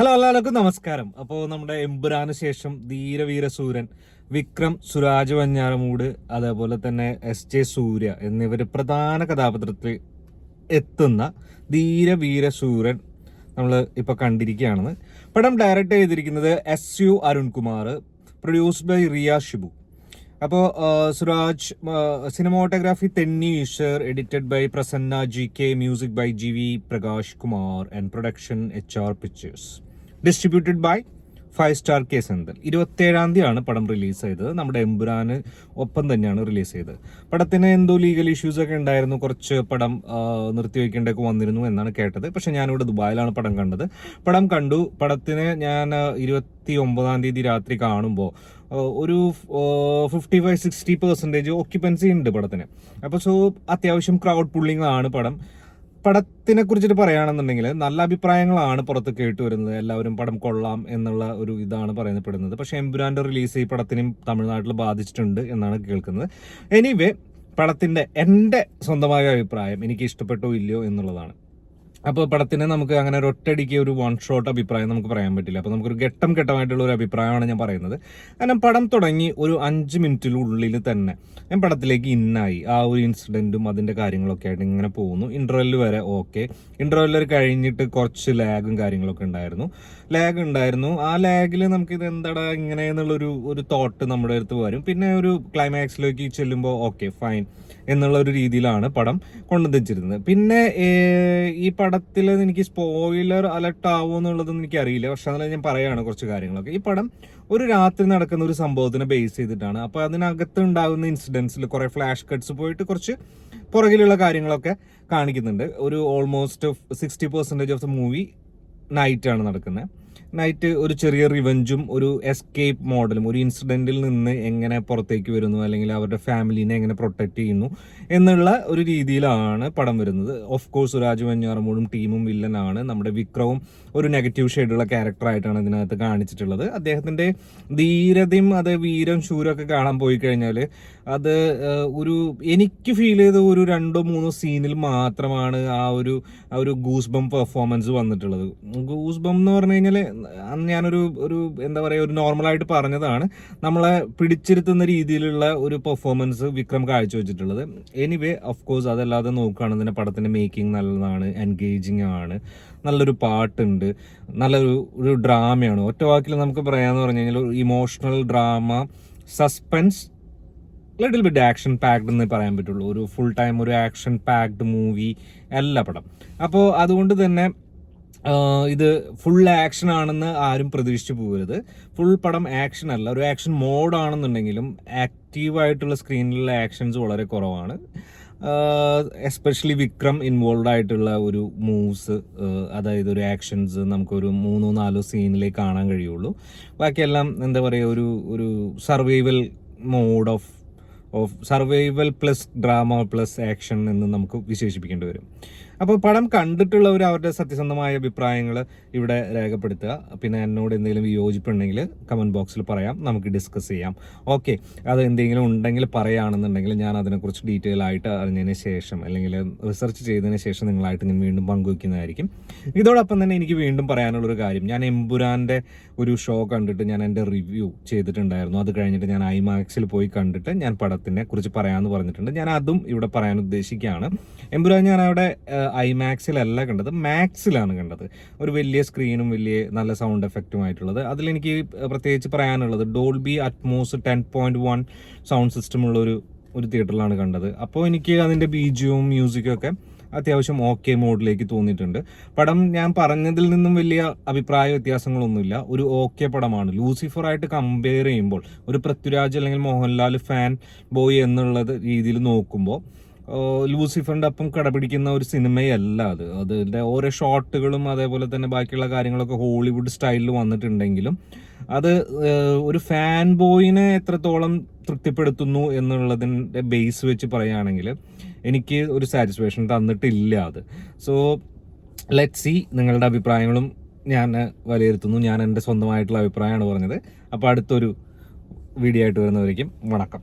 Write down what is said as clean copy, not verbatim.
Hello എല്ലാവർക്കും നമസ്കാരം. അപ്പോൾ നമ്മുടെ എമ്പുരാന് ശേഷം ധീരവീരസൂരൻ വിക്രം, സുരാജ് വഞ്ഞാറമൂട്, അതേപോലെ തന്നെ SJ സൂര്യ എന്നിവർ പ്രധാന കഥാപാത്രത്തിൽ എത്തുന്ന ധീരവീരസൂരൻ നമ്മൾ ഇപ്പോൾ കണ്ടിരിക്കുകയാണെന്ന്. പടം ഡയറക്റ്റ് ചെയ്തിരിക്കുന്നത് SU Arunkumar, produced by Riya Shibu. അപ്പോൾ Suraj, cinematography Theni Eshwar, edited by Prasanna GK, music by GV Prakash Kumar and production HR pictures, distributed by 5 Star K Senthil. 27-ാം തീയതിയാണ് പടം റിലീസ് ചെയ്തത്. നമ്മുടെ എമ്പുരാന് ഒപ്പം തന്നെയാണ് റിലീസ് ചെയ്തത്. പടത്തിന് എന്തോ ലീഗൽ ഇഷ്യൂസ് ഒക്കെ ഉണ്ടായിരുന്നു, കുറച്ച് പടം നിർത്തിവെക്കേണ്ടൊക്കെ വന്നിരുന്നു എന്നാണ് കേട്ടത്. പക്ഷെ ഞാനിവിടെ ദുബായിലാണ് പടം കണ്ടത്. പടം കണ്ടു. പടത്തിന് ഞാൻ 29-ാം തീയതി രാത്രി കാണുമ്പോൾ ഒരു 55-60% ഓക്യുപ്പൻസി ഉണ്ട് പടത്തിന്. അപ്പോൾ അത്യാവശ്യം ക്രൗഡ് പുള്ളിങ് ആണ് പടം. പടത്തിനെ കുറിച്ചിട്ട് പറയുകയാണെന്നുണ്ടെങ്കിൽ നല്ല അഭിപ്രായങ്ങളാണ് പുറത്ത് കേട്ട് വരുന്നത്. എല്ലാവരും പടം കൊള്ളാം എന്നുള്ള ഒരു ഇതാണ് പറയപ്പെടുന്നത്. പക്ഷേ എമ്പുരാൻ്റെ റിലീസ് ഈ പടത്തിനും തമിഴ്നാട്ടിൽ ബാധിച്ചിട്ടുണ്ട് എന്നാണ് കേൾക്കുന്നത്. എനിവേ, പടത്തിൻ്റെ എൻ്റെ സ്വന്തമായ അഭിപ്രായം എനിക്ക് ഇഷ്ടപ്പെട്ടോ ഇല്ലയോ എന്നുള്ളതാണ്. അപ്പോൾ പടത്തിന് നമുക്ക് അങ്ങനെ ഒരു ഒറ്റയടിക്ക് ഒരു വൺ ഷോട്ട് അഭിപ്രായം നമുക്ക് പറയാൻ പറ്റില്ല. അപ്പോൾ നമുക്കൊരു ഘട്ടമായിട്ടുള്ള ഒരു അഭിപ്രായമാണ് ഞാൻ പറയുന്നത്. കാരണം പടം തുടങ്ങി ഒരു 5 മിനിറ്റിനുള്ളിൽ തന്നെ ഞാൻ പടത്തിലേക്ക് ഇന്നായി. ആ ഒരു ഇൻസിഡൻറ്റും അതിൻ്റെ കാര്യങ്ങളൊക്കെ ആയിട്ട് ഇങ്ങനെ പോകുന്നു. ഇൻ്റർവെൽ വരെ ഓക്കെ. ഇൻ്റർവെൽ കഴിഞ്ഞിട്ട് കുറച്ച് ലാഗും കാര്യങ്ങളൊക്കെ ഉണ്ടായിരുന്നു. ആ ലാഗിൽ നമുക്കിത് എന്താടാ ഇങ്ങനെ എന്നുള്ളൊരു തോട്ട് നമ്മുടെ അടുത്ത് വരും. പിന്നെ ഒരു ക്ലൈമാക്സിലേക്ക് ചെല്ലുമ്പോൾ ഓക്കെ ഫൈൻ എന്നുള്ള ഒരു രീതിയിലാണ് പടം കൊണ്ടുവച്ചിരുന്നത്. പിന്നെ ഈ പടത്തിൽ എനിക്ക് സ്പോയിലർ അലർട്ട് ആവുമോ എന്നുള്ളതൊന്നും എനിക്കറിയില്ല. പക്ഷെ അതിൽ ഞാൻ പറയുകയാണ് കുറച്ച് കാര്യങ്ങളൊക്കെ. ഈ പടം ഒരു രാത്രി നടക്കുന്ന ഒരു സംഭവത്തിനെ ബേസ് ചെയ്തിട്ടാണ്. അപ്പോൾ അതിനകത്ത് ഉണ്ടാകുന്ന ഇൻസിഡൻസിൽ കുറേ ഫ്ലാഷ് കട്ട്സ് പോയിട്ട് കുറച്ച് പുറകിലുള്ള കാര്യങ്ങളൊക്കെ കാണിക്കുന്നുണ്ട്. ഒരു ഓൾമോസ്റ്റ് 60% ഓഫ് ദ മൂവി നൈറ്റാണ് നടക്കുന്നത്. നൈറ്റ് ഒരു ചെറിയ റിവെഞ്ചും ഒരു എസ്കേപ്പ് മോഡലും, ഒരു ഇൻസിഡൻറ്റിൽ നിന്ന് എങ്ങനെ പുറത്തേക്ക് വരുന്നു, അല്ലെങ്കിൽ അവരുടെ ഫാമിലിനെ എങ്ങനെ പ്രൊട്ടക്റ്റ് ചെയ്യുന്നു എന്നുള്ള ഒരു രീതിയിലാണ് പടം വരുന്നത്. ഓഫ് കോഴ്സ് സുരാജ് വെഞ്ഞാറമൂടും ടീമും വില്ലനാണ്. നമ്മുടെ വിക്രവും ഒരു നെഗറ്റീവ് ഷെയ്ഡുള്ള ക്യാരക്ടറായിട്ടാണ് ഇതിനകത്ത് കാണിച്ചിട്ടുള്ളത്. അദ്ദേഹത്തിൻ്റെ ധീരതയും അത് വീരം ശൂരമൊക്കെ കാണാൻ പോയി കഴിഞ്ഞാൽ അത് എനിക്ക് ഫീൽ ചെയ്ത ഒരു 2-3 സീനിൽ മാത്രമാണ് ആ ഒരു ഗൂസ് ബം പെർഫോമൻസ് വന്നിട്ടുള്ളത്. ഗൂസ് ബം എന്ന് പറഞ്ഞു കഴിഞ്ഞാൽ അന്ന് ഞാനൊരു എന്താ പറയുക, ഒരു നോർമലായിട്ട് പറഞ്ഞതാണ്. നമ്മളെ പിടിച്ചിരുത്തുന്ന രീതിയിലുള്ള ഒരു പെർഫോമൻസ് വിക്രം കാഴ്ചവെച്ചിട്ടുള്ളത്. എനിവേ, ഓഫ് കോഴ്സ് അതല്ലാതെ നോക്കുകയാണെന്ന് പടത്തിൻ്റെ മേക്കിംഗ് നല്ലതാണ്, എൻഗേജിങ് ആണ്, നല്ലൊരു പാട്ടുണ്ട്, നല്ലൊരു ഡ്രാമയാണ്. ഒറ്റ വാക്കിൽ നമുക്ക് പറയാമെന്ന് പറഞ്ഞു കഴിഞ്ഞാൽ ഒരു emotional drama, suspense, little bit action packed എന്നേ പറയാൻ പറ്റുള്ളൂ. ഒരു ഫുൾ ടൈം ഒരു ആക്ഷൻ പാക്ഡ് മൂവി അല്ല പടം. അപ്പോൾ അതുകൊണ്ട് തന്നെ ഇത് ഫുൾ ആക്ഷൻ ആണെന്ന് ആരും പ്രതീക്ഷിച്ച് പോകരുത്. ഫുൾ പടം ആക്ഷൻ അല്ല, ഒരു ആക്ഷൻ മോഡാണെന്നുണ്ടെങ്കിലും ആക്റ്റീവായിട്ടുള്ള സ്ക്രീനിലുള്ള ആക്ഷൻസ് വളരെ കുറവാണ്. എസ്പെഷ്യലി വിക്രം ഇൻവോൾവ് ആയിട്ടുള്ള ഒരു മൂവ്സ്, അതായത് ഒരു ആക്ഷൻസ് നമുക്കൊരു 3-4 സീനിലേക്ക് കാണാൻ കഴിയുള്ളൂ. ബാക്കിയെല്ലാം എന്താ പറയുക, ഒരു survival mode of survival plus drama plus action എന്ന് നമുക്ക് വിശേഷിപ്പിക്കേണ്ടി വരും. അപ്പോൾ പടം കണ്ടിട്ടുള്ളവർ അവരുടെ സത്യസന്ധമായ അഭിപ്രായങ്ങൾ ഇവിടെ രേഖപ്പെടുത്തുക. പിന്നെ എന്നോട് എന്തെങ്കിലും വിയോജിപ്പുണ്ടെങ്കിൽ കമൻറ്റ് ബോക്സിൽ പറയാം, നമുക്ക് ഡിസ്കസ് ചെയ്യാം. ഓക്കെ, അത് എന്തെങ്കിലും ഉണ്ടെങ്കിൽ പറയുകയാണെന്നുണ്ടെങ്കിൽ ഞാൻ അതിനെക്കുറിച്ച് ഡീറ്റെയിൽ ആയിട്ട് അറിഞ്ഞതിന് ശേഷം, അല്ലെങ്കിൽ റിസർച്ച് ചെയ്തതിന് ശേഷം നിങ്ങളായിട്ട് ഞാൻ വീണ്ടും പങ്കുവയ്ക്കുന്നതായിരിക്കും. ഇതോടൊപ്പം തന്നെ എനിക്ക് വീണ്ടും പറയാനുള്ളൊരു കാര്യം, ഞാൻ എമ്പുരാൻ്റെ ഒരു ഷോ കണ്ടിട്ട് ഞാൻ എൻ്റെ റിവ്യൂ ചെയ്തിട്ടുണ്ടായിരുന്നു. അത് കഴിഞ്ഞിട്ട് ഞാൻ ഐമാക്സിൽ പോയി കണ്ടിട്ട് ഞാൻ പടത്തിനെ കുറിച്ച് പറയാമെന്ന് പറഞ്ഞിട്ടുണ്ട്. ഞാൻ അതും ഇവിടെ പറയാൻ ഉദ്ദേശിക്കുകയാണ്. എമ്പുരാൻ ഞാൻ അവിടെ ഐമാക്സിലല്ല കണ്ടത്, മാക്സിലാണ് കണ്ടത്. ഒരു വലിയ സ്ക്രീനും വലിയ നല്ല സൗണ്ട് എഫക്റ്റുമായിട്ടുള്ളത്. അതിലെനിക്ക് പ്രത്യേകിച്ച് പറയാനുള്ളത് ഡോൾബി അറ്റ്മോസ് 10.1 സൗണ്ട് സിസ്റ്റം ഉള്ള ഒരു തിയേറ്ററിലാണ് കണ്ടത്. അപ്പോൾ എനിക്ക് അതിൻ്റെ ബീജിയും മ്യൂസിക്കും ഒക്കെ അത്യാവശ്യം ഓക്കെ മോഡിലേക്ക് തോന്നിയിട്ടുണ്ട്. പടം ഞാൻ പറഞ്ഞതിൽ നിന്നും വലിയ അഭിപ്രായ വ്യത്യാസങ്ങളൊന്നുമില്ല. ഒരു ഓക്കെ പടമാണ്. ലൂസിഫറായിട്ട് കമ്പയർ ചെയ്യുമ്പോൾ, ഒരു പൃഥ്വിരാജ് അല്ലെങ്കിൽ മോഹൻലാൽ ഫാൻ ബോയ് എന്നുള്ളത് രീതിയിൽ നോക്കുമ്പോൾ ലൂസിഫറിൻ്റെ ഒപ്പം കടപിടിക്കുന്ന ഒരു സിനിമയല്ല അത്. അതിൻ്റെ ഓരോ ഷോട്ടുകളും അതേപോലെ തന്നെ ബാക്കിയുള്ള കാര്യങ്ങളൊക്കെ ഹോളിവുഡ് സ്റ്റൈലിൽ വന്നിട്ടുണ്ടെങ്കിലും അത് ഒരു ഫാൻ ബോയിനെ എത്രത്തോളം തൃപ്തിപ്പെടുത്തുന്നു എന്നുള്ളതിൻ്റെ ബേസ് വെച്ച് പറയുകയാണെങ്കിൽ എനിക്ക് ഒരു സാറ്റിസ്ഫാക്ഷൻ തന്നിട്ടില്ല അത്. സോ ലെറ്റ് സി, നിങ്ങളുടെ അഭിപ്രായങ്ങളും ഞാൻ വിലയിരുത്തുന്നു. ഞാൻ എൻ്റെ സ്വന്തമായിട്ടുള്ള അഭിപ്രായമാണ് പറഞ്ഞത്. അപ്പോൾ അടുത്തൊരു വീഡിയോ ആയിട്ട് വരുന്നവരേക്കും വണക്കം.